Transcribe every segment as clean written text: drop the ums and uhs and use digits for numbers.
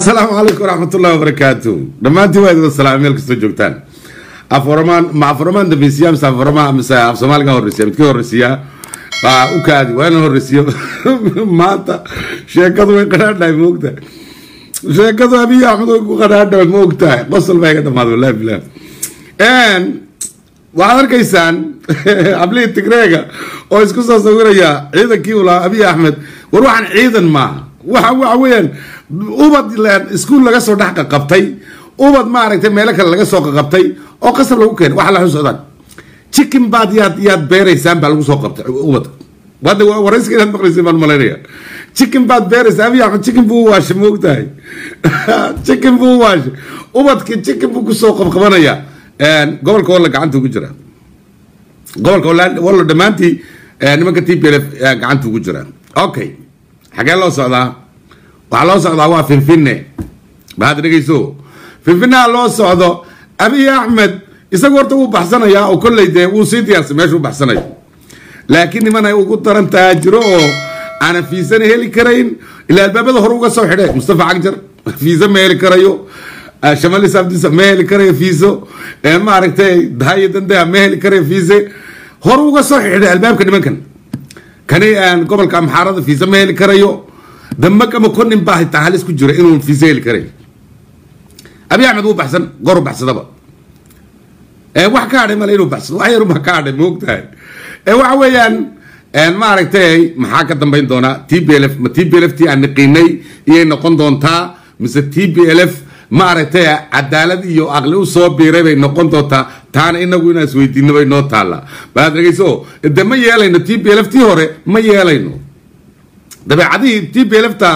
السلام عليكم ورحمة الله وبركاته. دمانتي وايد والسلام عليكم استجوبتان. أفرمان مع فرمان دبيسيا مس أفرمان مس أفسمال جاه الرسيا متكي الرسيا. وكادي وين هو الرسيا ماتا شيكة وين قرار داي موقته. شيكة أبي أحمد وقرار داي موقته. قصل بيجا دماد والله بالله. إن وهذا كيسان قبلي تقرأها أو إسكوسا صغيرة عيدا كيولا أبي أحمد وروح عن عيدا ما وين ubad iskuul laga soo dhax qabtay ubad ma aragtay meel kale laga soo qabtay oo qasab lagu keenay waxa la xusoodan chicken bad yaad beeraysan baa lagu soo qabtay ubad wada warayska inaad maqlaysid baan maleynaya chicken bad beeraysan abiya chicken buu waash moogtahay chicken buu waash ubadki chicken buu ku soo qabqabanaya gobolka wala gacanta ugu jira gobolka wala dhamaantii nimanka TPLF gacanta ugu jira okay xagee loo socdaa وعلى صعد عوا فنفنة بعد رجيسو فنفنة على صعد أبي أحمد يسقورته بحسنا يا وكل يده وصيت يا سماشو بحسنا لكن ما أنا يقول ترى تاجرو أنا في سنة هلي كراين إلى الباب الهروج الصبح ده مصطفى عجر في زمان هلي كرايو شمال سبدي زمان هلي كراي فيزو ما عرفت دهاية ده ما هلي كراي فيزه هروج الصبح ده الباب كان قبل كام حارة في زمان هلي كرايو دمك ما كنا نباهي تعال اسكو جرا إنه في زي الكريم أبي أحمد هو بحسن قرب بحسن دبا واحد كارد ما لينو بحسن واحد يروح كارد موقتها وعويان ما عرفتي محاكة دمبين دونا TPLF تي النقيني نقون دونتا مثل TPLF ما عرفتي عدالة يو أغلو صوب بيربي نقون دونتا تان إنه قوينا سويتي نبي نوت الله بعد رجيسو إذا ما يالينو TPLF تي هوري ما يالينو dabeecadii TPLF ta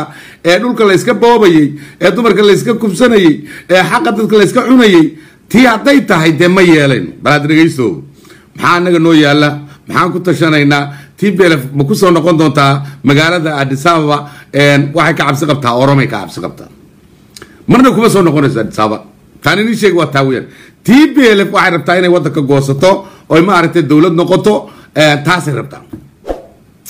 dhulka la iska boobayay dumarka la iska kubsanayay xaqa dadka la iska cunayay tii haday tahay de ma yeeleen balaad dhageyso maxaa anaga noo yaala maxaan ku tashanaynaa TPLF ma ku soo noqon doontaa magaalada Addis Ababa waxay ka cabsi qabtaa Oromay ka cabsi qabtaa marna kuma soo noqonaysa Addis Ababa taani ni sheeg waa taawiyeen TPLF waxay rabtaa inay wadanka goosato oo ma aragtay dawlad noqoto taasay rabtaa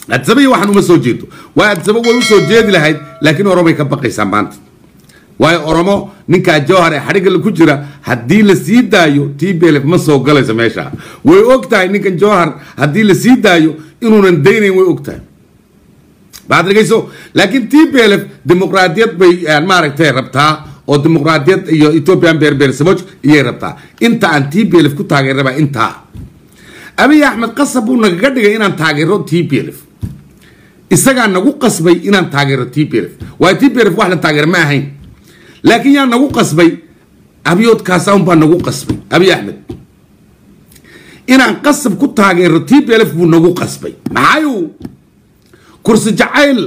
السبب واحد وما سوجيته والسبب ولا سوجيد لهاي لكن أورامي كبقي سامانت واي أورامو نكا جوهر حرق الكجرة هدي لسيد دايو TPLF ما سوقله سماشا ويوقتها نكا جوهر هدي لسيد دايو إنه نديني ويوقتها بعد رجيسو لكن TPLF ديمقراطية بي ماركتها ربطها أو ديمقراطية إثيوبيان بير سموش يربطها أنت عن TPLF كنت هاجربا أنت أبي أحمد قصبونا قد إن أنت هاجرو TPLF isagaa nagu qasbay inaan taageero TPLF waa TPLF wax la taageer ma ahayn laakiin yaa nagu qasbay abiyood kaasaan baa nagu qasbay Abi Ahmed inaan qasab ku taageero TPLF buu nagu qasbay maxayu kursi jacayl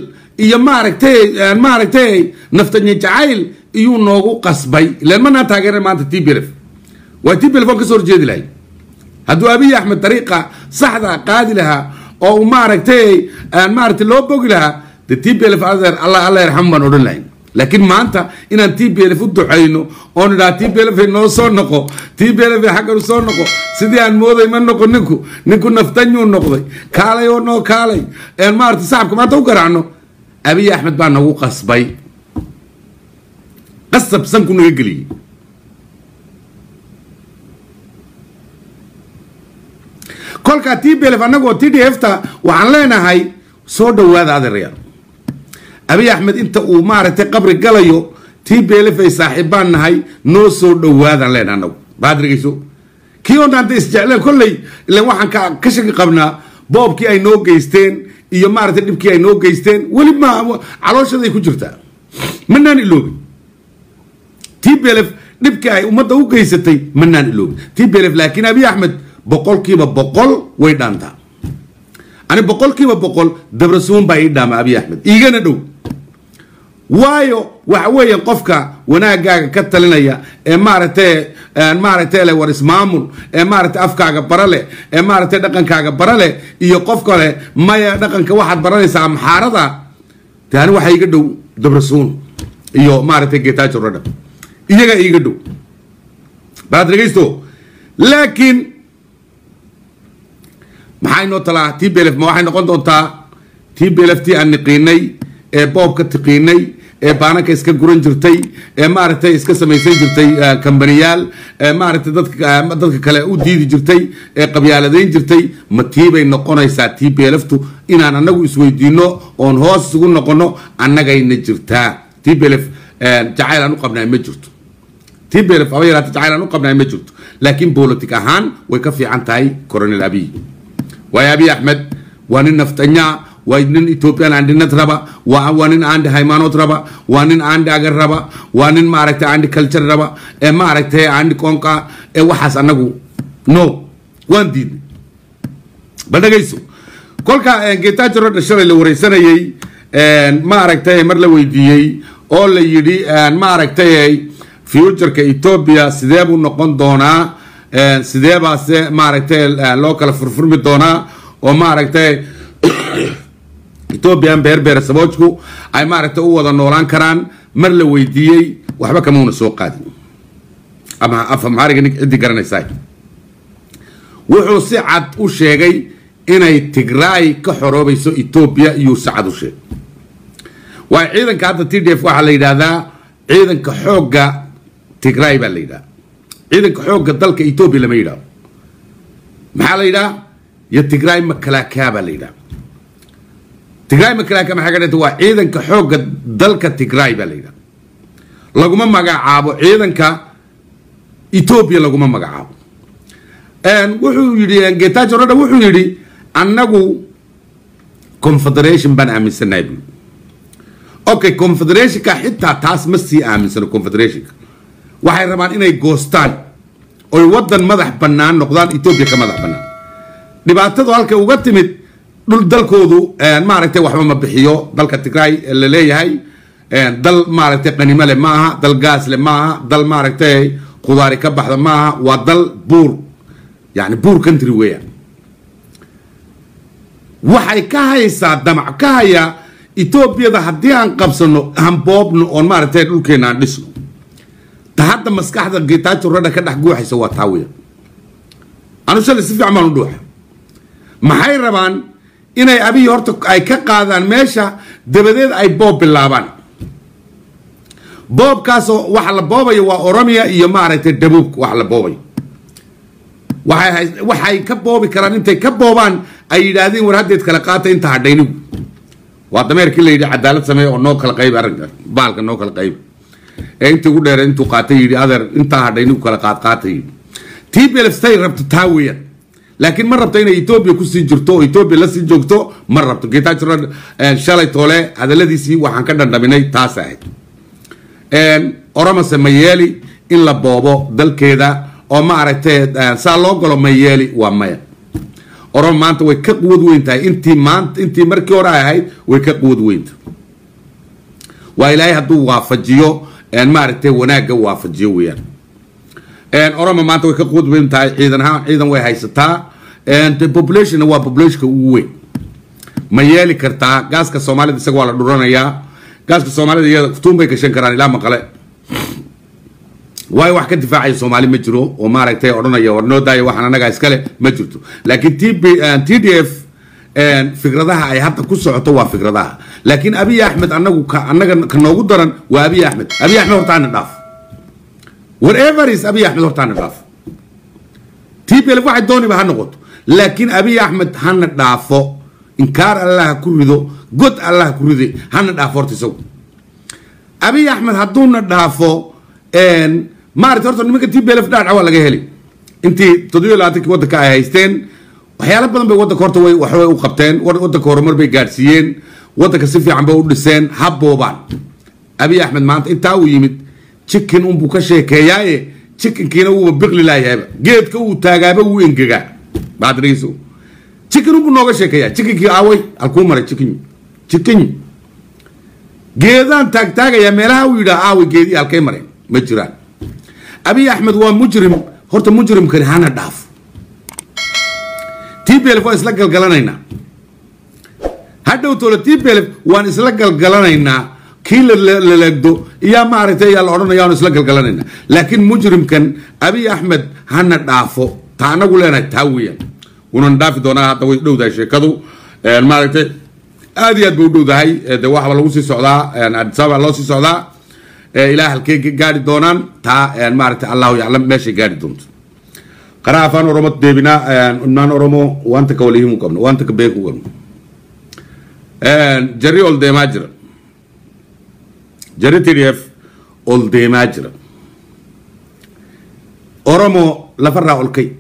iyo maaragtay naftanya jacayl iyo nagu qasbay ilaan ma taageero maanta TPLF waa TPLF ka soo jeedi lahay hadduu Abi Ahmed tariiqa saxda qaadi lahaa أو ماركتي لو بقولها TPLF الله يرحمه ونقول لكن ما أنت إن TPLF الدحينو أون لا TPLF إنه صنقو TPLF حقه صنقو سيدي عن موضة من نكو نفتنيو نقضي كالي ونو كالي مارتي صاحبكم ما توقر عنه أبي أحمد بان هو قصبي قصب سنكو نقلي كل TPLF أنا قلت TDF تا وعلينا هاي صود وهذا الريال أبي أحمد أنت ومارة قبر قليو TPLF صاحبان هاي نو صود وهذا علينا نو بعد رجيسو كيون أنت استعلال كله اللي واحد كشك قبنا بوب كي أي نو جيستين إيو مارة تجيب كي أي نو جيستين ولي ما علوش هذا يكجرته مننا اللوبي TPLF نبكي أي وما ده جيستي مننا اللوبي TPLF لكن أبي أحمد بقول كيما بقول ويدانتا أنا بقول كيما بقول دبرسون بايدام أبي أحمد إيجانا دو وايو وحويا قفكا وناقا كتلنا يا مارتي ورس مامول مارتي أفكا برالي مارتي دقن كاغا برالي إيو قفكا لي ما دقن كواحد برالي سام حارضا تاني وحا يقدو دبرسون إيو مارتي جيتاج الردب إيجا يقدو بعد رجيستو لكن maxay noo talaa TPLF ma waxay noqon doontaa TPLF tii aan niqiinay بوب كتقيني baanaka iska guran jirtay maaragtay iska samaysan jirtay kambaniyaal maaragtay dadka kale u diidi jirtay qabyaaladayn jirtay ma tiibay noqonaysaa TPLF-tu inaan annagu isweydiino oon hoos isugu noqono annagayna jirtaa TPLF jacayl aan u qabnaa ma jirto TPLF aba yaraata jacayl aan u qabnaa ma jirto laakiin politik ahaan way ka fiican tahay Colonel Abiy waa Abiy Ahmed waa nin naftanya وإن إثيوبيا عندنا تربا وإن عند هيمانوت ربا وإن عند أجر ربا وإن ما عرفت عند كلتشر ربا ما عرفت عند كونكا وحاس أنغو نو وان دين بدأ جيسو كل كا جيتا جرد الشر اللي وريسنا يي ما عرفت مرلا ويدي أول يدي ما عرفت فيوتشر كإثيوبيا سدابو نقون دونا سدابا ما عرفت لوكال فرفرم دونا وما عرفت إثيوبيا بير سبوجكو أي ما رتوا وضع نوران كران مرل ويديي وحبا كمون السوق قادم أما أفهم عارق إنك عندي قرن ساي وحو سعد وشيغي إني تقراي كحروبي سو إثيوبيا يساعد وشيغ وعيدا كانت TDF واحد ليدا ذا عيدا كحوغا تقراي بالليدا عيدا كحوغا دلك إثيوبيا لما يدا محا ليدا يتقراي مكلاكا بالليدا تجراي مكلاك ما حاجة توا عيدا كحوج دلك تجراي بالليل لقوم ما جعابو عيدا ك إثيوبيا لقوم ما جعابو وحو يدي جتاج ردا وحو يدي أنغو confederation بن عامل سنايب أوكي confederation كحتى تاس مسي عامل سنة confederation وحي رمان إنه جوستان أو يودن مذح بنان نقدان إثيوبيا كمذح بنان نبعتدو هالك وقتمت دول دلكودو ما عرفتي وحبا ما بخيو دلك تجراي اللي ليهاي دل ما عرفتي قنيمة لماها دل غاز لماها دل ما عرفتي خضاري كبح لماها ودل بور يعني بور كنتري ويا وحي كهيسا دمع كهيا إثيوبيا ده حدي عن قبصنو هم بوبنو on ما عرفتي دول كينا نسنو تحدى مسكح ده جيتاتو ردا كده حقوحي سوا تاوية أنا شو اللي سيفي عمالو دوح محاي ربان inay Abiy horta ay ka qaadaan meesha dabadeed ay boob bilaabaan boobkaas waxa la boobayo waa Oromia iyo maaragtay Dabuub waxa la boobayo waxay ka boobi karaan intay ka boobaan ay yiraahdeen war hadeed kala qaatay inta hadhaynu waa dameerkii la yiri cadaalad sameeyo oo noo kala qayb aragga baalka noo kala qayb intii ugu dheer intuu qaatay yiri adeer inta hadhaynu kala qaatay TPLF stay rabta taawiyan لكن مرة بتاعنا إثيوبيا كوسي جرتو إثيوبيا لسه جوكتو مرة بتو جيتا شرد شالي تولى هذا الذي سي وحن كنا دبناي تاسع أورما سميالي إلا بابا دل كذا أو ما عرفت سالون قالوا ميالي ومايا أورما ما أنت ويكقود وين تاي أنت مركورة هاي ويكقود وين وإلهي هدو وافجيو ما عرفت وناك وافجيو ويا أورما ما أنت ويكقود وين تاي إذا وهاي ستا the population waa population uwe mayeli kartaa gaaska Soomaalida isagoo la dhuranaya gaaska Soomaalida iyo tuumbay ka shan karaan ilaa maqale way wax ka difaacay Soomaali ma jiro oo maaragtay oranaya warnoo daayo waxaan anaga iskale ma jirto laakiin TDF fikradaha ay hadda ku socoto waa fikradaha laakiin Abiy Ahmed anaga ka noogu daran waa Abiy Ahmed horta aan dhaaf whatever is Abiy Ahmed horta aan dhaaf TPLF waxay dooni ba ha noqoto لكن أبي أحمد هن دافو إنكار الله كريدو قد الله كريدي هن دافو تسو أبي أحمد هدون دافو إن ما رتورتو نمك TPLF دار أول جهلي أنتي تدوي لاتك ودك هايستين وحيالا بدن بودك كورتو وحوي وقبتين ودك كورمر بيجارسيين ودك سفي عم بقول لسان حبوا بعض أبي أحمد ما أنت أو يمد chicken بوكشة كياي chicken كينا هو بقلي لا يهاب جيت كو تاجابه وينجا بعد ريسو chicken بنوغا شكيا chicken كي أوي الكومرة chicken جيدان تاج يا ملها ويدا أوي جيدي الكاميرا مجران أبي أحمد هو مجرم هرت مجرم كان هانا داف TPLF إسلاك الجلانينا هذا وتقول TPLF وان إسلاك الجلانينا كيل اللي يا معرفة يا الأردن يا إسلاك الجلانينا لكن مجرم كان أبي أحمد هانا دافو تانا قلنا تاويا ونندافع دونا هذا ويدو ده شيء كذو المعرفة هذه بودو ذهي دواء على لوسي سعداء يعني أتصاب على لوسي سعداء إله الكيك قاعد دونان تا يعني معرفة الله يعلم ماشي قاعد دونت قرافان ورمت ديبنا يعني نان ورمو وانت كوليهم كم وانت كبيكو كم جري أول دماجر جري تريف أول دماجر ورمو لفرّا أولكي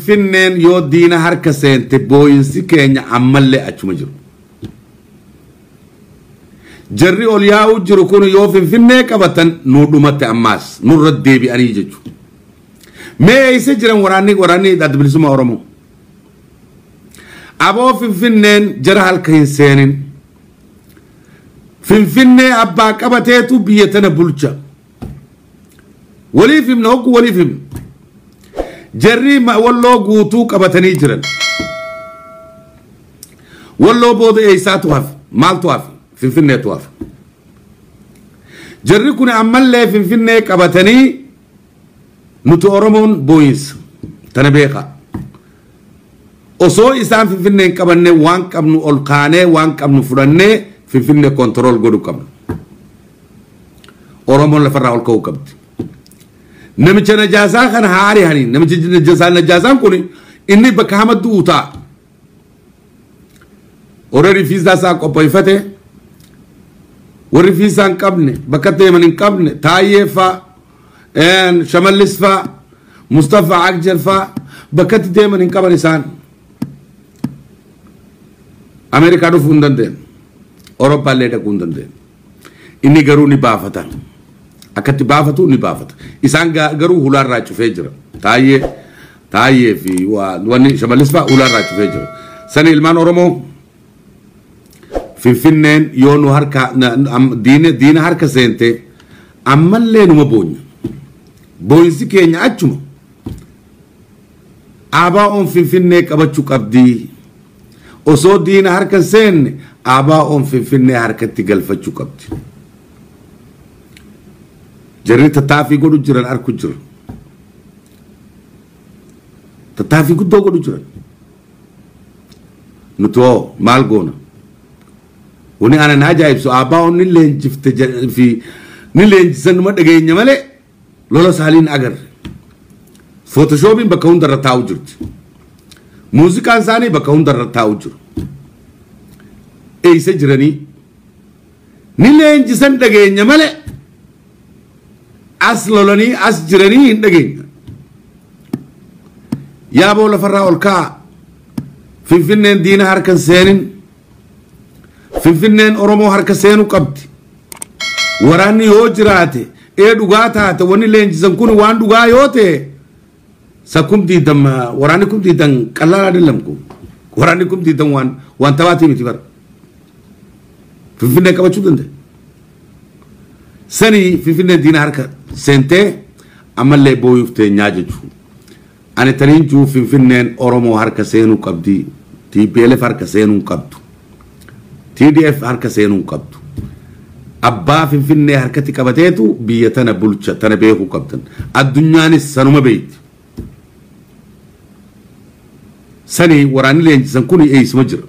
فين يو دينا هركسين تبوين سكين عمل لي أجمجر جري أولياء جرو كونو يو فين كبتن نور مت أماس نور رد بي أني جيجو ما يسجرن وراني داد بلسما أورمو أبو فين جرى هالكين سينين فين أبا كبتيتو بيتنا بولشا ولي فيم نوك ولي فيم جري ما والله قوتو كبتني جرن والله بود إيسات واف مال تواف فين تواف جري كوني عمل لي فين كبتني نتورمون بوينس تنبيخا أصو إسان فين كبني وان كبنو ألقاني وان كبنو فرني فين كنترول قدو كبن أورمون لفرع الكوكب نمشي نجاسان خن هاري هني نمشي نجاسان كوني إني بكامد دوتا أوري فيزا ساق أبويفته وري فيزا كابني بكتة من كابني تايفا إن شماليس فا مصطفى عجل فا بكتة من كابني سان أمريكا دو فندن دين أوروبا ليدا كوندن دين إني غروني بافتا أكتب بافته نبافت إسان جرو هولار راج فجر تايه في واني شمال اسمه هولار راج فجر سنة المان أورمو فينن يونو هركا دين هركا سنتي أمال لين وبون بونسي كيني أجمع أبا أم فينن كبتشو كبدي أصو دين هركا سن أبا أم فينن هركا تقل فتشو كبدي جري تتافي قدو جران أركو جران تتافي قدو قدو جران نتوى مال قونا وني أنا ناجايب سو آباو نلين جفت في نلين جسن مدقين نمالي لولا سالين أغر فوتوشوبين بكون در رتاو جرت موسيقى ثاني بكون در رتاو جر ايسا جراني نلين جسن دقين نمالي أصلوني أسجرني هندقين يا أبو لفرّا أولكا فين دين هركن سينين فين أورمو هركن سينو قبض وراني هوجراتي إيه دوغاتا وني لين زنكون وان دوغا يوتي سكم دي دم وراني كم دي دم كلا دلمكم وراني كم دي دم وان تواتي متبر فين كبتشو دنده سني فين دين هركن سنتي أمال بويفتي ناججو أنا ترين جو فينن أورمو هركا سينو قبدي تي بي ال اف هركا سينو قبدو تي دي اف هركا سينو قبدو أبا فين هركتي قبتيتو بيتنا بولتشا تنا بيهو قبدن الدنيا نسانو مبيت سني وراني لين سنكوني ايس مجر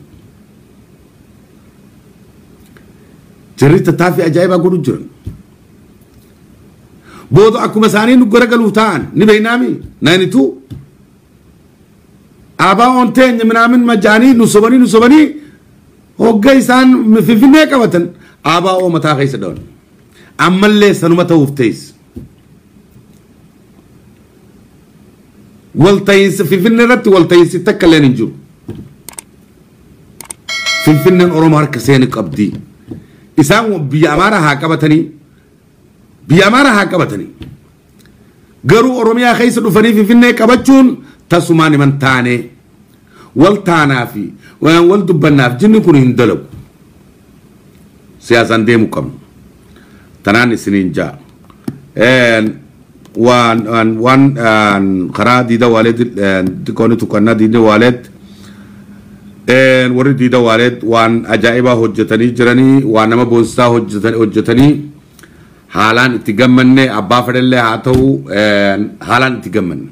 جريت تافي أجايبا قولو جرن بودو أكو مسانين نقرأ قلوتان نبينامي ناينتو أبا أنتين منامن مجاني نصبني هوجي سان في نيكا وطن أبا أو متى خيس دون أمال لي سنومته وفتيس والتيس في نرت والتيس تكلين نجو في فن أورم هركسين قبدي إسام بيامارا هاكبتني بيامارا هاكبتني قرو أورميا خيس دفني في نيكا بتشون تسمعني من تاني والتانا في والدبنا في جن يكون هندلو سياسة ديمكم تناني سنين جاء وان خرا ديدا والد تكوني تكونا ديدا والد ورد ديدا والد وان أجائبا هجتني جراني وانما بونستا هجتني حالان اتقمني أبا فدل هاتو حالان اتقمني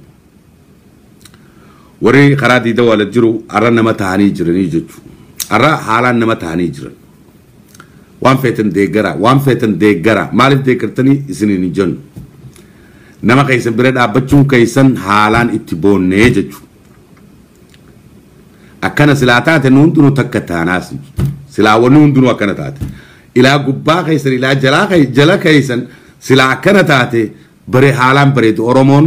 وري خرا ديدا والد جرو أرنا ما تهاني جراني ججو arra haalaan nama ta'anii jiran waan feetan deeggara maaliif deeggartanii isiniin hin jennu nama keessan bira dhaabbachuun keessan haalaan itti boonnee jechuudha akkana silaa taate nu hundinuu takka taanaas silaa wanni hundinuu akkana taate ilaa gubbaa keessan ilaa jala keessan silaa akkana taate bare haalaan bareedu Oromoon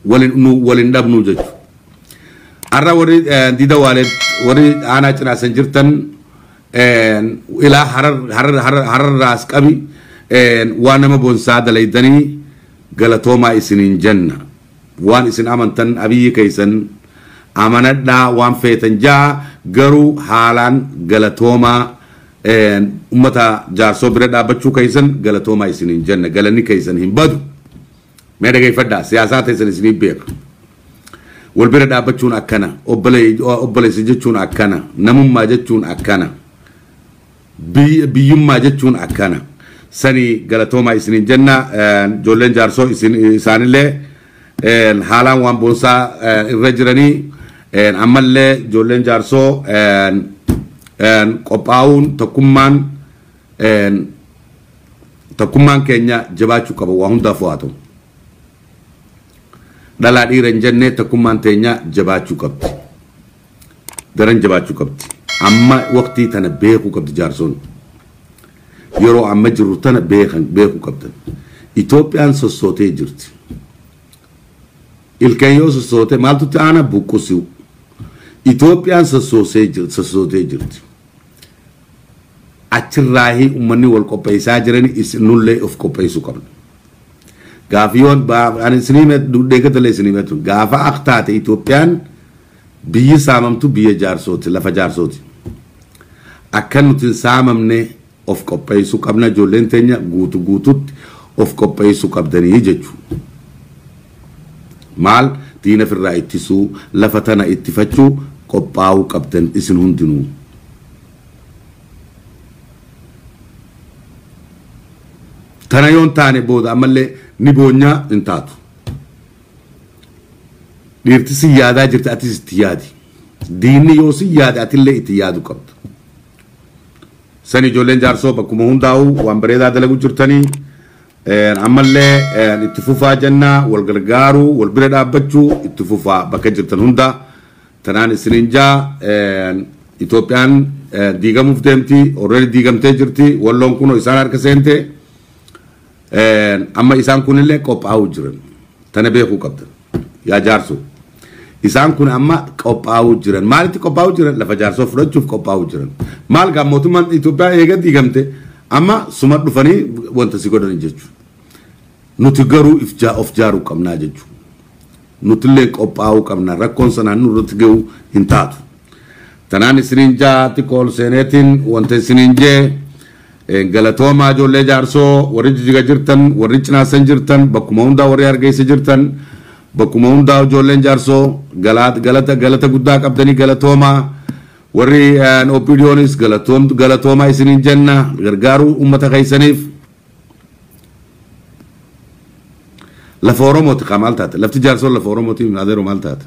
walin dhabnuu jechuudha arra warri dida waalee warri aanaa cinaasan jirtan ilaa harar raas qabi waan nama boonsaa dalaydanii galatoomaa isiniin jenna waan isin amantan abiyyi keessan amanadhaa waan feetan jaa garuu haalaan galatoomaa ummata jaarsoo bira dhaabbachuu keessan galatoomaa isiniin jenna galanni keessan hin badu mee dhageeffadhaa siyaasaa teessan isinii beeka wal bira dhaabbachuun akkana obboleessa jechuun akkana namummaa jechuun akkana biyyummaa jechuun akkana sani galatoomaa isiniin jenna ijoolleen jaarsoo isaanillee haalaan waan boonsaa irra jiranii ammallee ijoolleen jaarsoo qophaa'uun tokkummaan keenya jabaachuu qaba waa hundaaf waa ta'u dhalaa dhiira hin jennee tokkummaan teenya jabaachuu qabdi daran jabaachuu qabdi amma waqtii tana beekuu qabdi jaarsoon yeroo amma jirru tana beekuu qabdan Itoophiyaan sossootee jirti ilkeen yoo sossootee maaltu ta'ana buqqisiu Itoophiyaan sossootee jirti achirraahi ummanni wal qopheessaa jirani isinullee of qopheessuu qabna gaafiyoon ani sinimet deegatale sinimet gaafa aktaate Itoophiyaan biyyi saamamtu biyya jaarsooti lafa jaarsooti akka nuti saamamne of qopheessuu qabna ijoolleen teenya guututti of qopheessuu qabdanii jechuudha maal diina firraa ittisuu lafa tana ittifachuu qophaa'uu qabdan isin hundinuu tana yoon taane booda ammallee ni boonyaa hin taatu dhiirti si yaadaa jirti atis itti yaadi diinni yoo si yaade atillee itti yaadu qabda sani ijoolleen jaarsoo bakkuma hundaa'u waan bareedaa dalagu jirtanii ammallee itti fufaa jennaa wal gargaaruu wal bira dhaabbachuu itti fufaa bakka jirtan hunda tanaan isiniin jaa Itoophiyaan diigamuuf deemti already diigamtee jirti walloon kunoo isaan harka seente amma isaan kunillee qophaa'uu jiran tana beekuu qabdan yaa jaarsoo isaan kun amma qophaa'uu jiran maalitti qophaa'uu jiran lafa jaarsoo fudhachuuf qophaa'uu jiran maal gaa mootummaan Itoophiyaa eega diigamte amma suma dhufanii wanta si godhan jechuudha nuti garuu of jaaruu qabnaa jechuudha nutillee qophaa'uu qabna rakkoon sanaan nurratti ga'uu hin taatu tanaan isiniin jaatti kool seeneetiin wanta isiniin jee galatoomaa ijoollee jaarsoo warri jijiga jirtan warri cinaasan jirtan bakkuma hundaa warri hargeysa jirtan bakkuma hundaa ijoolleen jaarsoo galata guddaa qabdanii galatoomaa warri opidiyoonis galatoomaa isiniin jenna gargaaruu ummata keessaniif lafa Oromooti kaa maal taate lafti jaarsoo lafa Oromooti adeero maal taate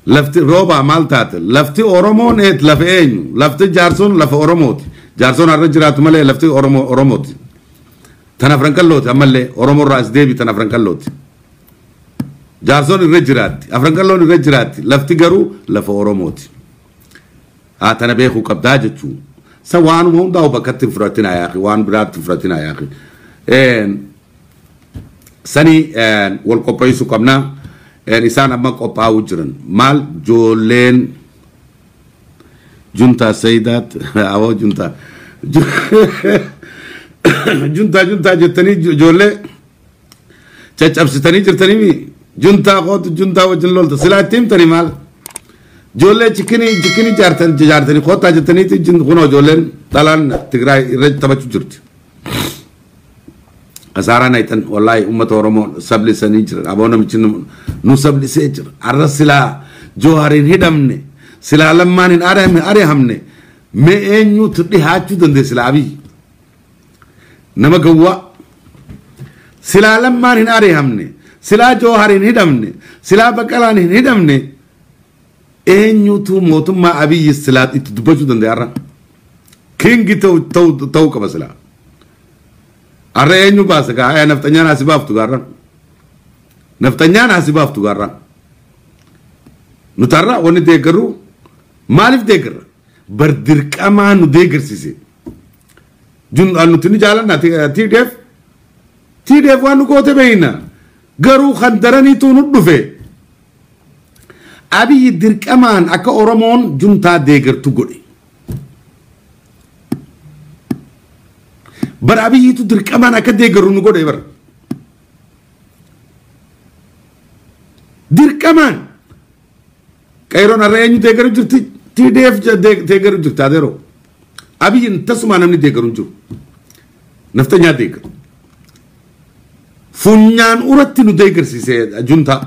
lafti roobaa maal taate lafti Oromoon lafa eenyu lafti jaarsoon lafa Oromooti jaarsoon har'a jiraatu malee lafti Oromooti tan Afranqallooti ammallee Oromoorraa as deebi tan Afranqallooti jaarsoon irra jiraatti Afranqalloon irra jiraatti lafti garuu lafa Oromooti tana beekuu qabdaa jechuun sa waanuma hundaa'u bakkatti fudhatinaa yaaqi waan biraatti fudhatinaa yaaqi sani wal qopheessuu qabnaa isaan amma qophaa'uu jiran maal ijoolleen juntaa Sayidaat awoo juntaa jettanii ijoollee caccabsitanii jirtanii juntaa qootu juntaa wajjin lolta silaa itti himtanii maal ijoollee chikinii jaartanii qoottaa jettaniiti kunoo ijoolleen dhalaan Tigraay irra taphachuu jirti asaaraan aytan wallahi ummata Oromoo sablisanii jiran aboo namichi nu sablisee jira arra silaa Jawhariin hidhamne silaa Lammaan hin ari'amne mee eenyutu dhihaachuu danda'e silaa Abiy nama gawwaa silaa Lammaan hin ari'amne silaa Jawhariin hidhamne silaa Baqqalaan hin hidhamne eenyutu mootummaa Abiyyi Silaat itti dubbachuu danda'a? Kingi ta'uu qaba silaa. Arra eenyu baasa gaa naftanyaan asii baaftu gaarra. Naftanyaan asii baaftu gaarra. Nutarra wanni deeggarru maaliif deeggarra? Bar dirqamaa nu deeggarsiise. Nuti ni jaalanna TDF waan nu goote beeyna. Garuu kan daraniitu nu dhufe. Abiyyi dirqamaan akka Oromoon juntaa deeggartu godhe. Bar Abiyyiitu dirqamaan akka deeggarru nu godhe bar. Dirqamaan. Qayroon arra eenyu deeggaru jirti? TDF deeggaru jirti adeero. Abiyyiin tasumaa namni deeggaru jiru. Naftanyaa deeggaru. Funyaan uratti nu deeggarsiise juntaa.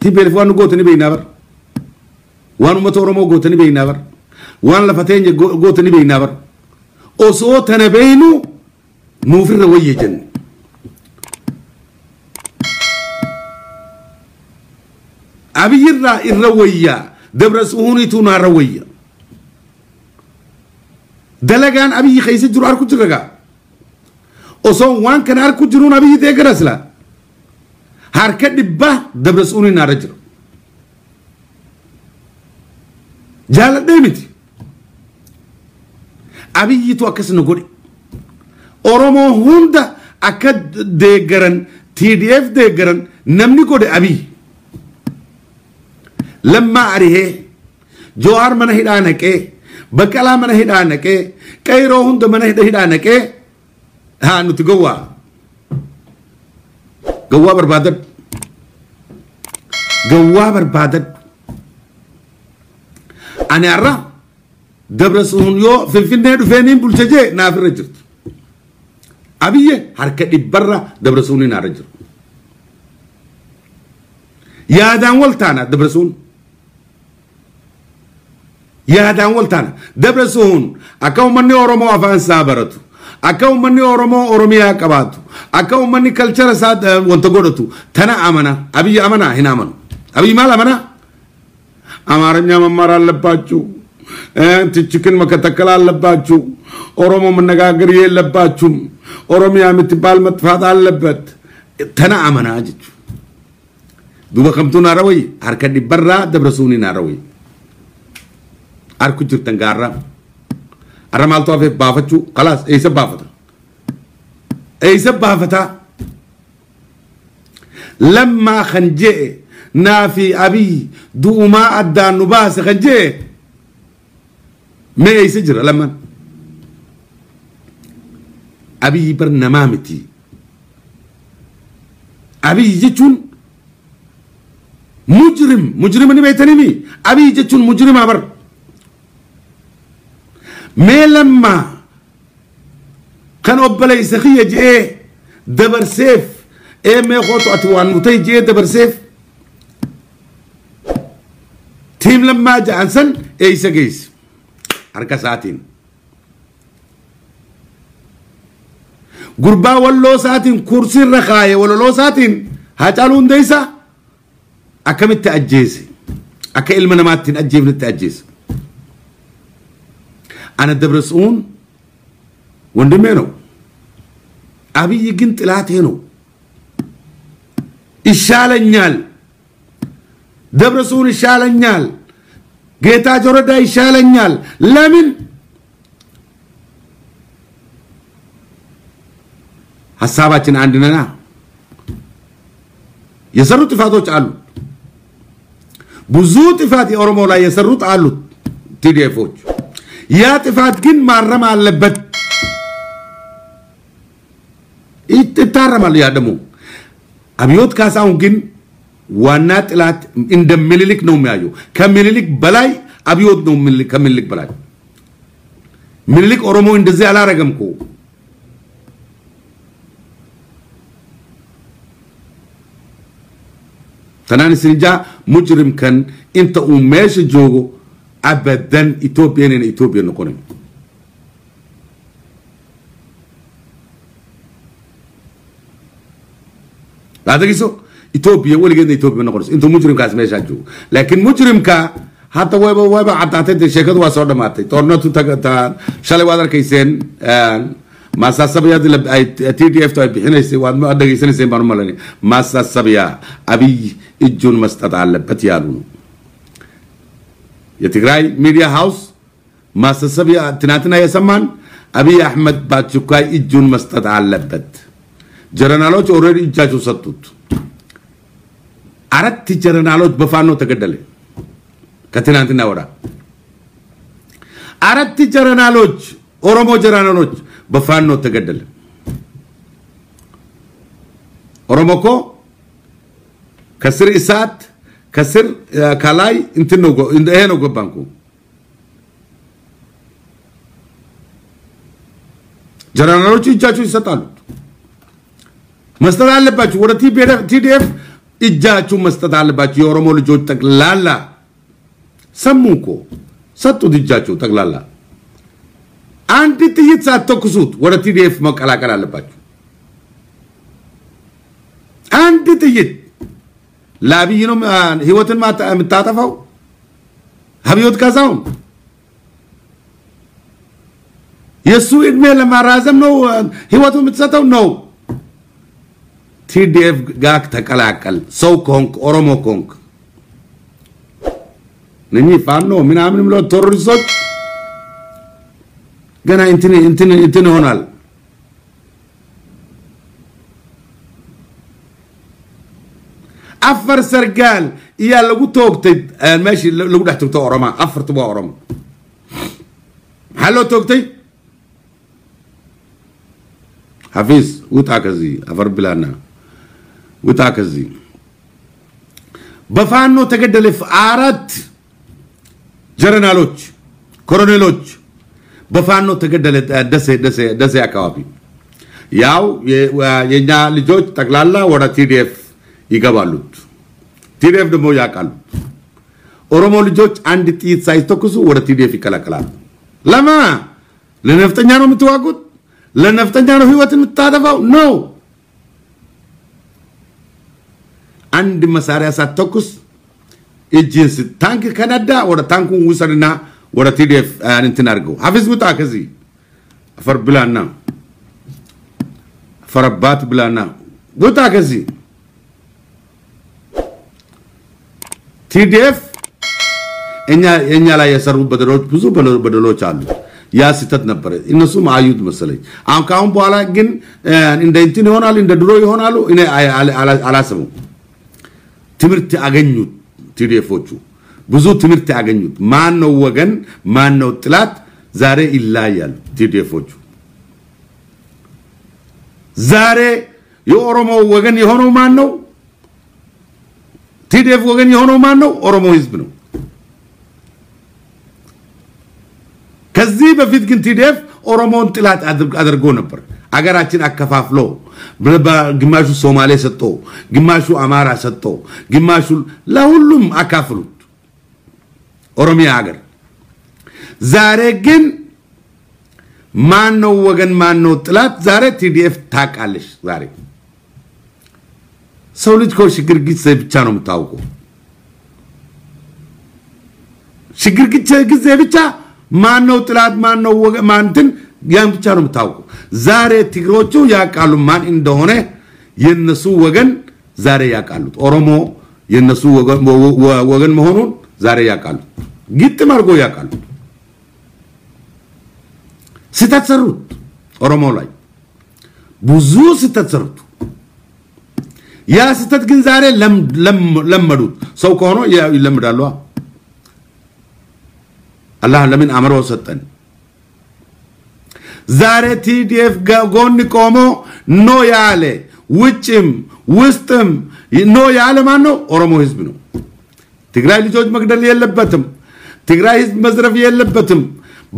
TPLF waan nu gootanii beeynaa bar. Waan uummata Oromoo gootanii beeynaa bar. Waan lafa teenya gootanii beeynaa bar. Osoo tana beeynu nuufirra wayye jenne. Abiyyirraa irra wayyaa. Dabrasuuniitu naarra wayya. Dalagaan Abiyyi keessa jiru harku jirra gaa. Osoo waan kana harku jiruun Abiyyi deeggara silaa. Harka dhibbaa Dabrasuunii naarra jira. Jaaladhee miti. Abiyyiitu akkas nu godhe. Oromoo hunda akka deeggaran TDF deeggaran namni godhe Abiyyi. Lammaa arihee Jowaar mana hidhaa naqee Baqqalaa mana hidhaa naqee Qayroo hunda mana hidhaa naqee haa nuti gowwaa barbaadan ani arra Dabrasuun yoo Finfinnee dhufeeniin bulcha jee naafirra jirtu. Abiyyi harka dhibbarra Dabrasuuniin naarra jiru. Yaadaan wal taana Dabrasuun. Yaadaan wal taana. Dabrasuun akka uummanni Oromoo afaan isaa baratu. Akka uummanni Oromoo Oromiyaa qabaatu. Akka uummanni kalchara isaa wanta godhatu. Tana amana. Abiyyi amana hin amanu. Abiyyi maal amana? Amaarኛ መማር አለባችሁ ትችክን መከተከል አለባችሁ ኦሮሞ መነጋገር የለባችሁም ኦሮሚያ የምትባል መጥፋት አለበት ተና አመናጅ ዱበ ከምቱን አረወይ አርከ ዲበራ ደብረሱኒ አረወይ አርኩ ጅርተን ጋራ አረማልቶ አፈ ባፈቹ خلاص ايس بافتا لما خنجئ نافي أبي دوما أدان نباس خنجي ما يسجر لما أبي برنامتي أبي جتون مجرم بيتني مي أبي جتون مجرم أبر ما لما كان أبلا يسخي جي دبر سيف ما يخوتو أتوان متي جي دبر سيف تيم لما جانسن ايسا جيس حركة ساتين قربا واللو ساتين كرسي الرخاية واللو ساتين هاتالون ديسا أكا متأجيز أكا إلمنا ماتين أجيب نتأجيز أنا دبرسون وندمينو أبي يجنت لاتينو إشالة نيال دبرسون يشالنيال جيتا جوردا يشالنيال لمن حساباتنا عندنا يسروا تفاتوش قالوا بزو تفاتي أورمو لا يسروا قالوا TDFوش يا تفات كن مرة على اللبت يتتارم على يادمو أبيوت كاساون كن وانا طلعت عند مليلك نو ميايو كمليلك بلاي ابيوت نو مليلك كمليلك بلاي مليلك اورومو እንደዚህ አላረገም እኮ تنان سنجا مجرم كان انت وماش جوجو ابدا ايثيوبيان نكون هذا كيسو إثيوبيا ولا جد إثيوبيا نقولس أنتم مجرم كاس ماشاجو لكن مجرم كا حتى ويبا عطاتي الشيكات واسود ماتي تورنا تتا شالي وادر كيسين ما ساسبيا دي تي دي اف تايب هنا يسي واد ما ادغي سنه بارملني ما ساسبيا ابي اجون مسطت علبت يالو يتغراي ميديا هاوس ما ساسبيا تناتنا يسمان ابي احمد باتشوكاي اجون مسطت علبت جرنالوچ اوريدي اجاچو سطوت አራት ጀነራሎች በፋኖ ተገደለ ከትናንትና ወራ አራት ጀነራሎች ኦሮሞ ጀነራሎች በፋኖ ተገደለ ኦሮሞኮ ከስር ኢሳት ከስር ካላይ እንትን ነው ይሄ ነው ገባንኩ ጀነራሎቹ እጃቸው ይሰጣሉ መስጠት አለባችሁ ወደ ቲዲኤፍ እጃችሁ መስጠት አለባችሁ የኦሮሞ ልጆች ጠቅላላ ሰሙኮ ሰጡት እጃችሁ ጠቅላላ አንድ ጥይት ሳትተኩሱት ወደ ቲዲኤፍ መቀላቀል አለባችሁ አንድ ጥይት ላቢይ ነው ህይወትን ማጣጣፋው ሀብዮት ካሳውን የሱ እድሜ ለማራዘም ነው ህይወቱ የምትሰጠው ነው TDF ጋክ ተቀላቀል ሰው ኮንክ ኦሮሞ ኮንክ ነኝ ፋኖ ምናምን ብሎ ቶርሶች ገና እንትን ሆናል አፈር ሰርጋል ያለጉ ቶክት ماشي لو دحتو ኦሮማ አፈርቱ ኦሮሞ ሃሎ ቶክት حفيظ وتاكزي افر بلانا وتاكزي بفانو تقدل في آرات جرنالوش كورونيلوش بفانو تقدل دسي اكوابي ياو ينا لجوج تقلالا ورا TDF يقبالوت TDF دمو ياكالوت ኦሮሞ ልጆች አንድ ጥይት ሳይተኩሱ ወደ TDF ይከላከላሉ ለማ ለነፍጠኛ ነው የምትዋጉት ለነፍጠኛ ነው ህይወትን የምታደፋው ነው አንድ መሳሪያ ሳትተኩስ እጅንስ ታንክ ከነዳ ወደ ታንኩን ውሰድና ወደ TDF እንትን አድርገው ሐፊዝ ውጣ ከዚህ አፈር ብላና ፈረባት ብላና ውጣ ከዚህ TDF እኛ ላይ የሰሩ በደሎች ብዙ በደሎች አሉ ያ ሲተት ነበር እነሱ ማዩት መሰለኝ አሁን ካሁን በኋላ ግን እንደ እንትን ይሆናል እንደ ድሮ ይሆናሉ እኔ አላሰቡ ትምርት አገኙት TDFዎቹ ብዙ ትምርት አገኙት ማን ነው ወገን ማን ነው ጥላት ዛሬ ይላያል TDFዎቹ ዛሬ የኦሮሞ ወገን የሆነው ማን ነው TDF ወገን የሆነው ማን ነው ኦሮሞ ህዝብ ነው ከዚህ በፊት ግን TDF ኦሮሞን ጥላት አድርጎ ነበር አገራችን አከፋፍሎ ግማሹ ሶማሌ ሰጥቶ ግማሹ አማራ ሰጥቶ ግማሹ ለሁሉም አካፍሉት ኦሮሚያ ሀገር ዛሬ ግን ማን ነው ወገን ማን ነው ጥላት ዛሬ TDF ታቃለሽ ዛሬ ሰው ልጅ ችግር ጊዜ ብቻ ነው የምታውቀው ችግር ጊዜ ብቻ ማን ነው ጥላት ማን ነው ወገን ማንትን ያን ብቻ ነው የምታውቀው ዛሬ ትግሮቹ ያቃሉ ማን እንደሆነ የነሱ ወገን ዛሬ ያቃሉ ኦሮሞ የነሱ ወገን መሆኑን ዛሬ ያቃሉ ግጥም አርጎ ያቃሉ ሲታሰሩት ኦሮሞ ላይ ብዙ ሲታሰሩት ያ ሲታት ግን ዛሬ ለመዱት ሰው ከሆነ ይለምዳሉ አላህ ለምን አምሮ ሰጠን ዛሬ TDF ጎን ቆሞ ኖ ያለ ውጭም ውስጥም ኖ ያለ ማን ነው ኦሮሞ ህዝብ ነው ትግራይ ልጆች መግደል የለበትም ትግራይ ህዝብ መዝረፍ የለበትም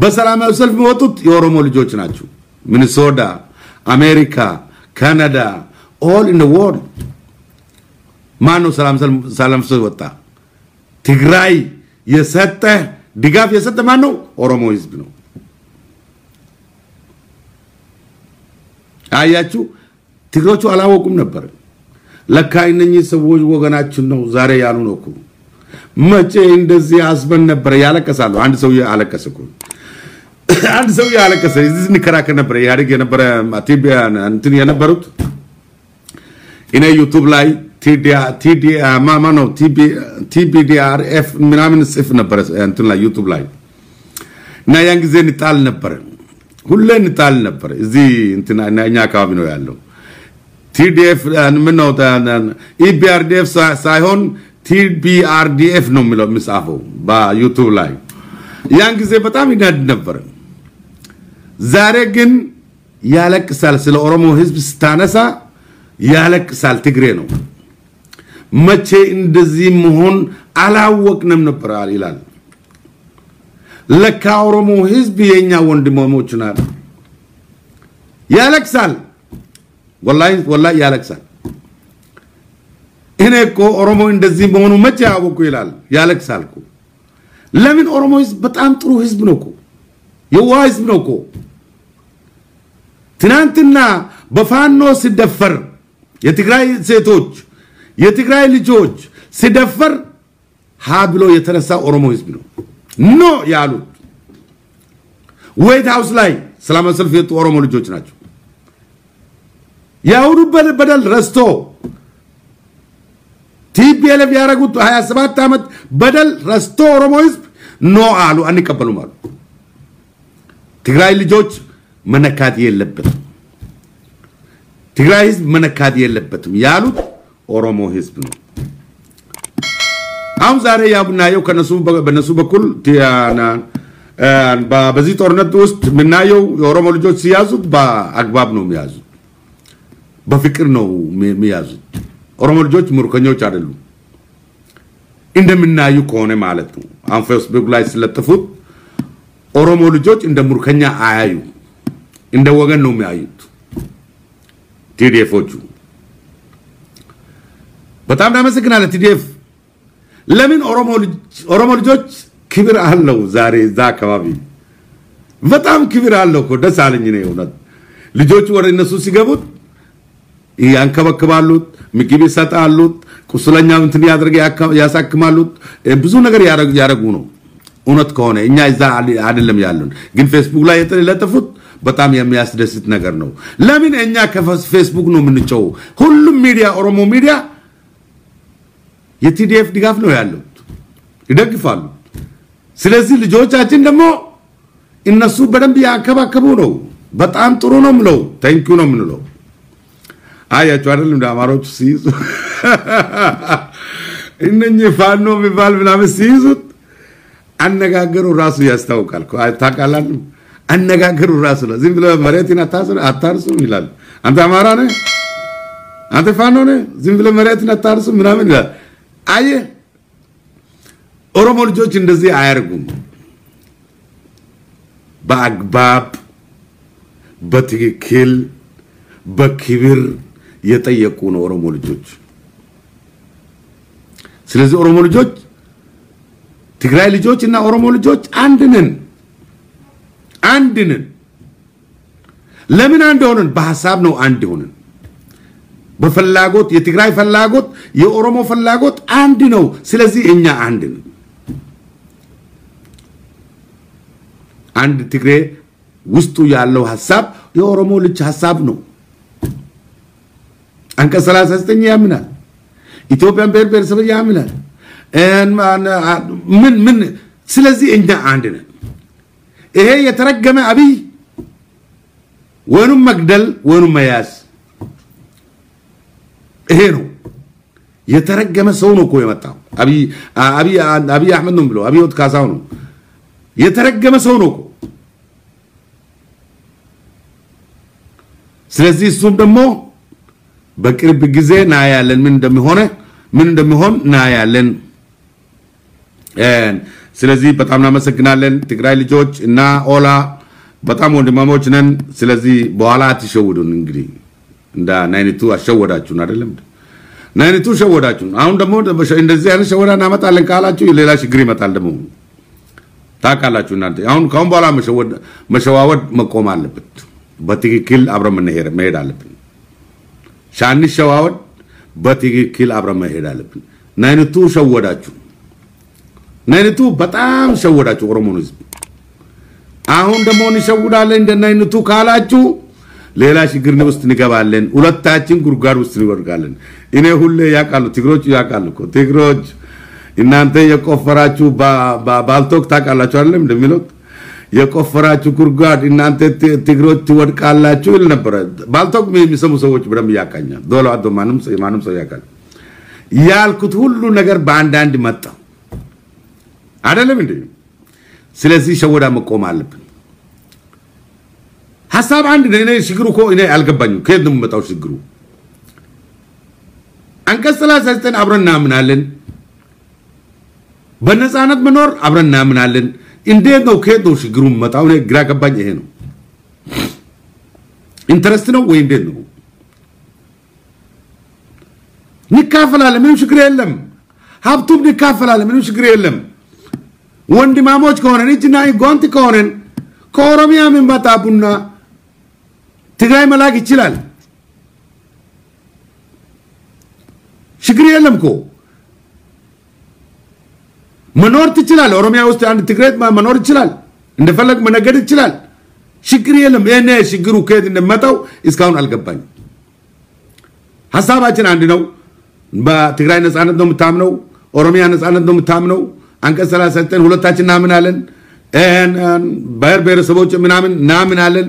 በሰላማዊ ሰልፍ ወጡት የኦሮሞ ልጆች ናቸው ሚኒሶታ አሜሪካ ካናዳ all in the world ማን ነው ሰላም ወጣ ትግራይ የሰጠ ድጋፍ የሰጠ ማን ነው ኦሮሞ ህዝብ ነው አያችሁ ትግሮቹ አላወቁም ነበር ለካ እነኚህ ሰዎች ወገናችን ነው ዛሬ ያሉ ነው እኮ መቼ እንደዚህ አስበን ነበር ያለቀሳሉ አንድ ሰው ያለቀሰ እኮ አንድ ሰው ያለቀሰ እዚህ ንከራከር ነበር ያደግ የነበረ ቲቢያን እንትን የነበሩት እኔ ዩቲዩብ ላይ ማማ ነው TBDRF ምናምን ጽፍ ነበር እንትን ላይ ዩቲዩብ ላይ እና ያን ጊዜ ንጣል ነበር ሁሌ ንጣል ነበር እዚህ እንትን እኛ አካባቢ ነው ያለው TDF ምን ነው EBRDF ሳይሆን TBRDF ነው የሚለው ምጻፈው በዩቲዩብ ላይ ያን ጊዜ በጣም ይናድ ነበር ዛሬ ግን ያለቅሳል ስለ ኦሮሞ ህዝብ ስታነሳ ያለቅሳል ትግሬ ነው መቼ እንደዚህ መሆን አላወቅንም ነበር ይላል ለካ ኦሮሞ ህዝብ የኛ ወንድሞች ናቸው ያለቅሳል ወላሂ ያለቅሳል እኔ እኮ ኦሮሞ እንደዚህ መሆኑ መቼ አወቁ ይላል ያለቅሳል እኮ ለምን ኦሮሞ ህዝብ በጣም ጥሩ ህዝብ ነው እኮ የዋህ ህዝብ ነው እኮ ትናንትና በፋኖ ሲደፈር የትግራይ ሴቶች የትግራይ ልጆች ሲደፈር ሀ ብሎ የተነሳ ኦሮሞ ህዝብ ነው ኖ ያሉት ዋይት ሃውስ ላይ ሰላም ሰልፍ የወጡ ኦሮሞ ልጆች ናቸው ያውሩ በደል ረስቶ TPLF ያረጉት 27 አመት በደል ረስቶ ኦሮሞ ህዝብ ኖ አሉ አንቀበሉም አሉ ትግራይ ልጆች መነካት የለበትም ትግራይ ህዝብ መነካት የለበትም ያሉት ኦሮሞ ህዝብ ነው አሁን ዛሬ ያብናየው በነሱ በኩል በዚህ ጦርነት ውስጥ ምናየው የኦሮሞ ልጆች ሲያዙት በአግባብ ነው የሚያዙት በፍቅር ነው የሚያዙት ኦሮሞ ልጆች ምርኮኞች አይደሉም እንደምናዩ ከሆነ ማለት ነው አሁን ፌስቡክ ላይ ስለጥፉት ኦሮሞ ልጆች እንደ ምርኮኛ አያዩ እንደ ወገን ነው የሚያዩት TDFዎቹ በጣም እናመሰግናለን TDF ለምን ኦሮሞ ልጆች ክብር አለው ዛሬ እዛ አካባቢ በጣም ክብር አለው እኮ ደስ አለኝ ነው እውነት ልጆቹ ወደ እነሱ ሲገቡት ያንከበክባሉ ምግብ ይሰጣሉ ቁስለኛው እንትን ያሳክማሉ ብዙ ነገር ያረጉ ነው እውነት ከሆነ እኛ እዛ አይደለም ያሉን ግን ፌስቡክ ላይ የተለጠፉት በጣም የሚያስደስት ነገር ነው ለምን እኛ ከፌስቡክ ነው የምንጨው ሁሉም ሚዲያ ኦሮሞ ሚዲያ የTDF ድጋፍ ነው ያለው ይደግፋሉ ስለዚህ ልጆቻችን ደግሞ እነሱ በደንብ ያንከባከቡ ነው በጣም ጥሩ ነው ምለው ታንክ ዩ ነው ምንለው አያችሁ አይደለም ዳማሮች ሲይዙ እነኚህ ፋኖ ቢባል ምናምን ሲይዙት አነጋገሩ ራሱ ያስታውቃል ታውቃላችሁ አነጋገሩ ራሱ ነው ዝም ብሎ መሬትን አታርሱ ይላል አንተ አማራ ነህ አንተ ፋኖ ነህ ዝም ብሎ መሬትን አታርሱ ምናምን ይላል አየ ኦሮሞ ልጆች እንደዚህ አያርጉም በአግባብ በትክክል በክብር የጠየቁ ነው ኦሮሞ ልጆች ስለዚህ ኦሮሞ ልጆች ትግራይ ልጆች እና ኦሮሞ ልጆች አንድ ነን ለምን አንድ ሆነን በሐሳብ ነው አንድ ሆነን በፍላጎት የትግራይ ፍላጎት የኦሮሞ ፍላጎት አንድ ነው ስለዚህ እኛ አንድ ነን አንድ ትግሬ ውስጡ ያለው ሐሳብ የኦሮሞ ልጅ ሐሳብ ነው አንቀጽ 39 ያምናል ኢትዮጵያን ብሔረሰብ ያምናል ምን ስለዚህ እኛ አንድ ነን ይሄ የተረገመ አብይ ወኑም መግደል ወኑም መያዝ ይሄ ነው የተረገመ ሰው ነው እኮ የመጣው አብይ አህመድ ነው ብሎ አብዮት ካሳው ነው የተረገመ ሰው ነው እኮ ስለዚህ እሱም ደግሞ በቅርብ ጊዜ ናያለን ምን እንደሚሆን ናያለን ስለዚህ በጣም እናመሰግናለን ትግራይ ልጆች እና ኦላ በጣም ወንድማሞች ነን ስለዚህ በኋላ አትሸውዱን እንግዲህ እንዳ ናይኒቱ አሸወዳችሁን አይደለም ናይኒቱ ሸወዳችሁን አሁን ደግሞ እንደዚህ አይነት ሸወዳ እናመጣለን ካላችሁ ሌላ ችግር ይመጣል ደግሞ ታውቃላችሁ እናንተ አሁን ካሁን በኋላ መሸዋወድ መቆም አለበት በትክክል አብረን መሄድ አለብን ሻንሸዋወድ በትክክል አብረን መሄድ አለብን ናይነቱ ሸወዳችሁ ናይነቱ በጣም ሸወዳችሁ ኦሮሞን ህዝብ አሁን ደሞ እንሸውዳለን እንደናይነቱ ካላችሁ ሌላ ችግር ውስጥ እንገባለን ሁለታችን ጉርጓድ ውስጥ እንወርጋለን እኔ ሁሌ ያቃሉ ትግሮች ያቃሉ እኮ ትግሮች እናንተ የቆፈራችሁ ባልቶክ ታቃላችሁ አይደለም እንደሚለው የቆፈራችሁ ጉርጓድ እናንተ ትግሮች ትወድቃላችሁ ይል ነበር ባልቶክ የሚሰሙ ሰዎች በደም ያቃኛል ዶሎ አዶ ማንም ሰው ያቃል ያልኩት ሁሉ ነገር በአንድ መጣ አይደለም እንዴ ስለዚህ ሸወዳ መቆም አለብን ሐሳብ አንድ ነው እኔ ችግሩ እኮ እኔ አልገባኝም ከየት ነው መጣው ችግሩ አንቀጽ 39 አብረን እናምናለን በነፃነት መኖር አብረን እናምናለን እንዴት ነው ከየት ነው ችግሩ መጣው እኔ ግራ ገባኝ ይሄ ነው ኢንተረስት ነው ወይ እንዴት ነው ንካፈላለን ምንም ችግር የለም ሀብቱም ንካፈላለን ምንም ችግር የለም ወንድማሞች ከሆነን እጅና ጓንት ከሆነን ከኦሮሚያ ምን ባጣቡና ትግራይ መላክ ይችላል ችግር የለም እኮ መኖር ትችላል ኦሮሚያ ውስጥ አንድ ትግራይ መኖር ይችላል እንደፈለግ መነገድ ይችላል ችግር የለም እኔ ችግሩ ከየት እንደመጣው እስካሁን አልገባኝ ሐሳባችን አንድ ነው በትግራይ ነፃነት ነው የምታምነው ኦሮሚያ ነፃነት ነው የምታምነው አንቀጽ 39 ሁለታችን እናምናለን ባየር ብሔረሰቦች ምናምን እናምናለን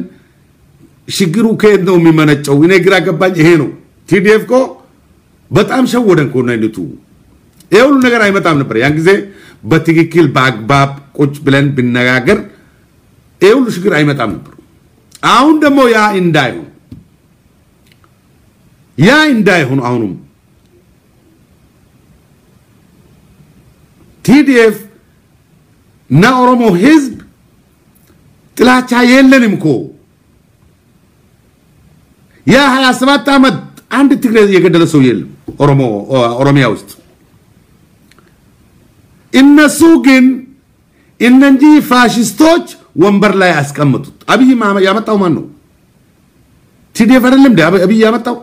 ችግሩ ከየት ነው የሚመነጨው እኔ ግራ ገባኝ ይሄ ነው ቲዲኤፍ ኮ በጣም ሸወደን ኮ ናይነቱ ይሄው ነገር አይመጣም ነበር ያን ጊዜ በትክክል በአግባብ ቁጭ ብለን ብነጋገር ይሄው ችግር አይመጣም ነበር አሁን ደግሞ ያ እንዳይሆን አሁንም ቲዲኤፍ ና ኦሮሞ ህዝብ ጥላቻ የለንም እኮ ያ 27 አመት አንድ ትግሬ የገደለ ሰው የለም ኦሮሚያ ውስጥ እነሱ ግን እነንጂ ፋሽስቶች ወንበር ላይ አስቀምጡት አብይ ያመጣው ማን ነው ቲዲኤፍ አይደለም አብይ ያመጣው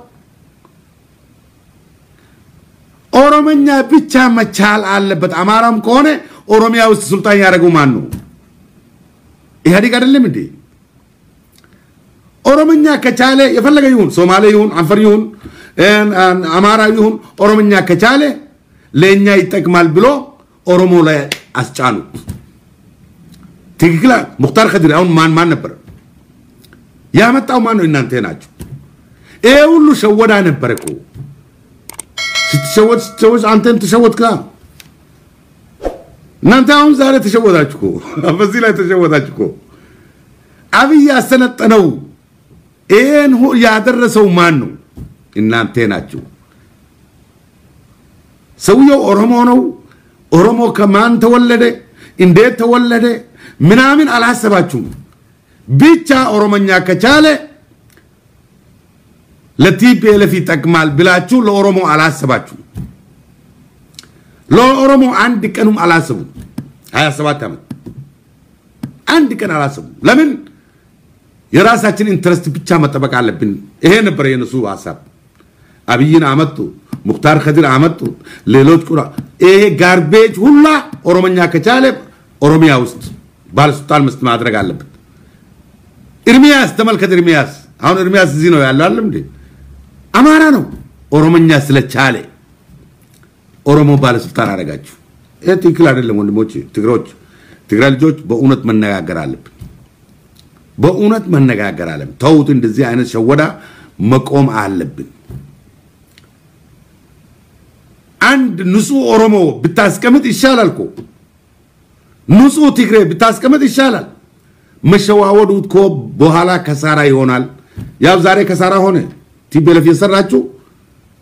ኦሮሞኛ ብቻ መቻል አለበት አማራም ከሆነ ኦሮሚያ ውስጥ ሱልጣን ያረጋው ማን ነው ኢህአዴግ አይደለም እንዴ ኦሮሞኛ ከቻለ የፈለገ ይሁን ሶማሌ ይሁን አፋር ይሁን አማራ ይሁን ኦሮሞኛ ከቻለ ለኛ ይጠቅማል ብሎ ኦሮሞ ላይ አስጫኑት ትክክል ሙክታር ኸድሪ አሁን ማን ነበር ያመጣው ማን ነው እናንተ ናችሁ ይሄ ሁሉ ሸወዳ ነበር እኮ ስትሸወድ አንተን ተሸወድካ እናንተ አሁን ዛሬ ተሸወዳችሁ እኮ በዚህ ላይ ተሸወዳችሁ እኮ አብይ ያሰነጠነው ይሄን ያደረሰው ማን ነው እናንተ ናችሁ ሰውየው ኦሮሞ ነው ኦሮሞ ከማን ተወለደ እንዴት ተወለደ ምናምን አላሰባችሁም ብቻ ኦሮሞኛ ከቻለ ለቲፒኤልኤፍ ይጠቅማል ብላችሁ ለኦሮሞ አላሰባችሁ ለኦሮሞ አንድ ቀንም አላሰቡ 27 አመት አንድ ቀን አላሰቡ ለምን የራሳችን ኢንተረስት ብቻ መጠበቅ አለብን ይሄ ነበር የነሱ ሐሳብ አብይን አመጡ ሙክታር ኸድር አመጡ ሌሎች ቁራ ይሄ ጋርቤጅ ሁላ ኦሮሞኛ ከቻለ ኦሮሚያ ውስጥ ባለስልጣን መስት ማድረግ አለበት ኢርሚያስ ተመልከት ኢርሚያስ አሁን ኢርሚያስ እዚህ ነው ያለው አይደል እንዴ አማራ ነው ኦሮሞኛ ስለቻለ ኦሮሞ ባለስልጣን አረጋችሁ ትክክል አይደለም ወንድሞቼ ትግራይ ልጆች በእውነት መነጋገር አለብን በእውነት መነጋገር አለብን ተውት እንደዚህ አይነት ሸወዳ መቆም አለብን አንድ ንጹህ ኦሮሞ ብታስቀምጥ ይሻላል እኮ ንጹህ ትግራይ ብታስቀምጥ ይሻላል መሸዋወዱት እኮ በኋላ ከሳራ ይሆናል ያው ዛሬ ከሳራ ሆነ ቲፒኤልኤፍ የሰራችሁ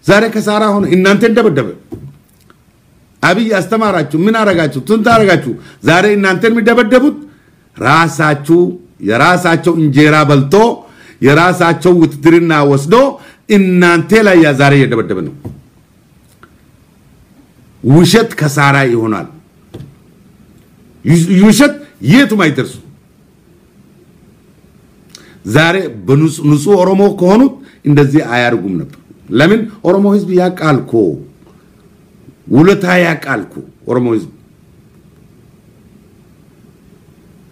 ዛሬ ከሳራ ሆነ እናንተ እንደበደበ አብይ አስተማራችሁ ምን አረጋችሁ ትንታረጋችሁ ዛሬ እናንተን የሚደበደቡት ራሳችሁ የራሳቸው እንጀራ በልቶ የራሳቸው ውትድርና ወስዶ እናንተ ላይ ዛሬ እየደበደበ ነው ውሸት ከሳራ ይሆናል ውሸት የቱም አይደርሱ ዛሬ በንጹህ ኦሮሞ ከሆኑት እንደዚህ አያርጉም ነበር ለምን ኦሮሞ ህዝብ ያቃልኮ ውለታ ያቃልኮ ኦሮሞ ህዝብ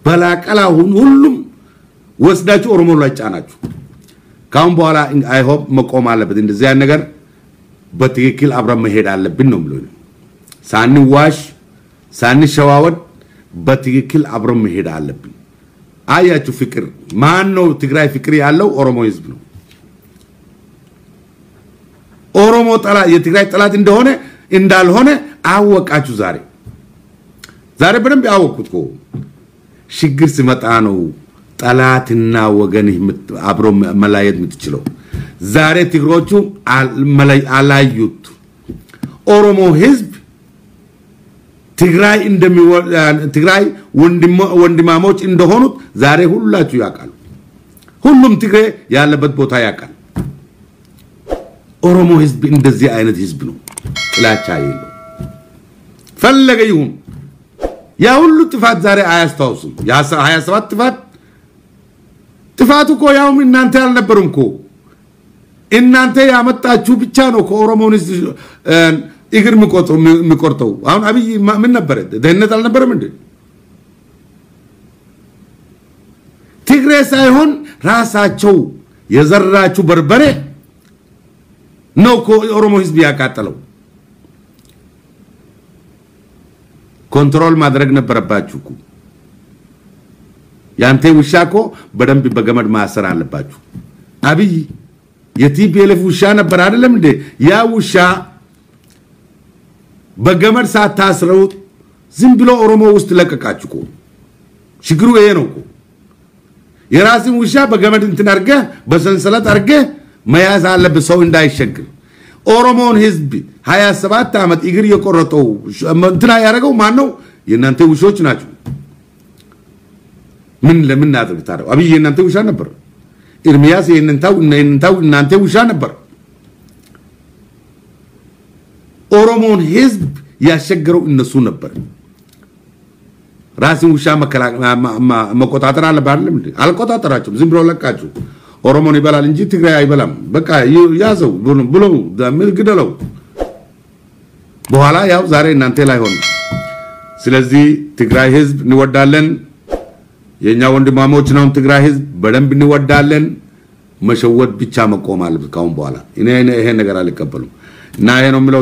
በላቀላውን ሁሉም ወስዳችሁ ኦሮሞ ላይ ጫናችሁ ካሁን በኋላ አይ ሆፕ መቆም አለበት እንደዚህ አይነት ነገር በትክክል አብረን መሄድ አለብን ነው ብሎ ሳንዋሽ ሳንሸዋወድ በትክክል አብረን መሄድ አለብን አያችሁ ፍቅር ማን ነው ትግራይ ፍቅር ያለው ኦሮሞ ህዝብ ነው ኦሮሞ ጠላ የትግራይ ጠላት እንደሆነ እንዳልሆነ አወቃችሁ ዛሬ በደንብ ያወቁት ችግር ሲመጣ ነው ጠላትና ወገን አብሮ መላየት የምትችለው ዛሬ ትግሮቹ አላዩት ኦሮሞ ህዝብ ትግራይ ወንድማሞች እንደሆኑት ዛሬ ሁላችሁ ያቃሉ ሁሉም ትግሬ ያለበት ቦታ ያቃል ኦሮሞ ህዝብ እንደዚህ አይነት ህዝብ ነው ጥላቻ የለው ፈለገ ይሁን ያ ሁሉ ጥፋት ዛሬ አያስታውሱም ያ 27 ጥፋቱ እኮ ያው እናንተ አልነበሩም እኮ እናንተ ያመጣችሁ ብቻ ነው ከኦሮሞን እግር የሚቆርጠው አሁን አብይ ምን ነበር ደህንነት አልነበረም እንዴ ትግሬ ሳይሆን ራሳቸው የዘራችሁ በርበሬ ነው ኦሮሞ ህዝብ ያቃጠለው ኮንትሮል ማድረግ ነበረባችሁ ያንተ ውሻኮ በደንብ በገመድ ማሰር አለባችሁ አብይ የቲፒኤልኤፍ ውሻ ነበር አይደለም እንዴ ያ ውሻ በገመድ ሳታስረው ዝም ብሎ ኦሮሞ ውስጥ ለቀቃችሁ ችግሩ ይሄ ነው የራስን ውሻ በገመድ እንትን አርገ በሰንሰለት አርገ መያዝ አለበት ሰው እንዳይሸግር ኦሮሞን ህዝብ 27 አመት እግር የቆረጠው እንትና ያረጋው ማን ነው የናንተ ውሾች ናቸው ምን ለምን አድርግታው አብይ የናንተ ውሻ ነበር ኢርሚያስ የናንተ እናንተ ውሻ ነበር ኦሮሞን ህዝብ ያሸገረው እነሱ ነበር ራስን ውሻ መቆጣጠር አለባለም እንዴ አልቆጣጠራችሁም ዝም ብሎ ለቃችሁ ኦሮሞን ይበላል እንጂ ትግራይ አይበላም በቃ ያዘው ብሎ ዳምል ግደለው በኋላ ያው ዛሬ እናንተ ላይ ሆነ ስለዚህ ትግራይ ህዝብ እንወዳለን የኛ ወንድማሞች ነው ትግራይ ህዝብ በደንብ እንወዳለን መሸወድ ብቻ መቆም አለበት ካሁን በኋላ እኔ ይሄ ነገር አልቀበሉም እና ይሄ ነው ምለው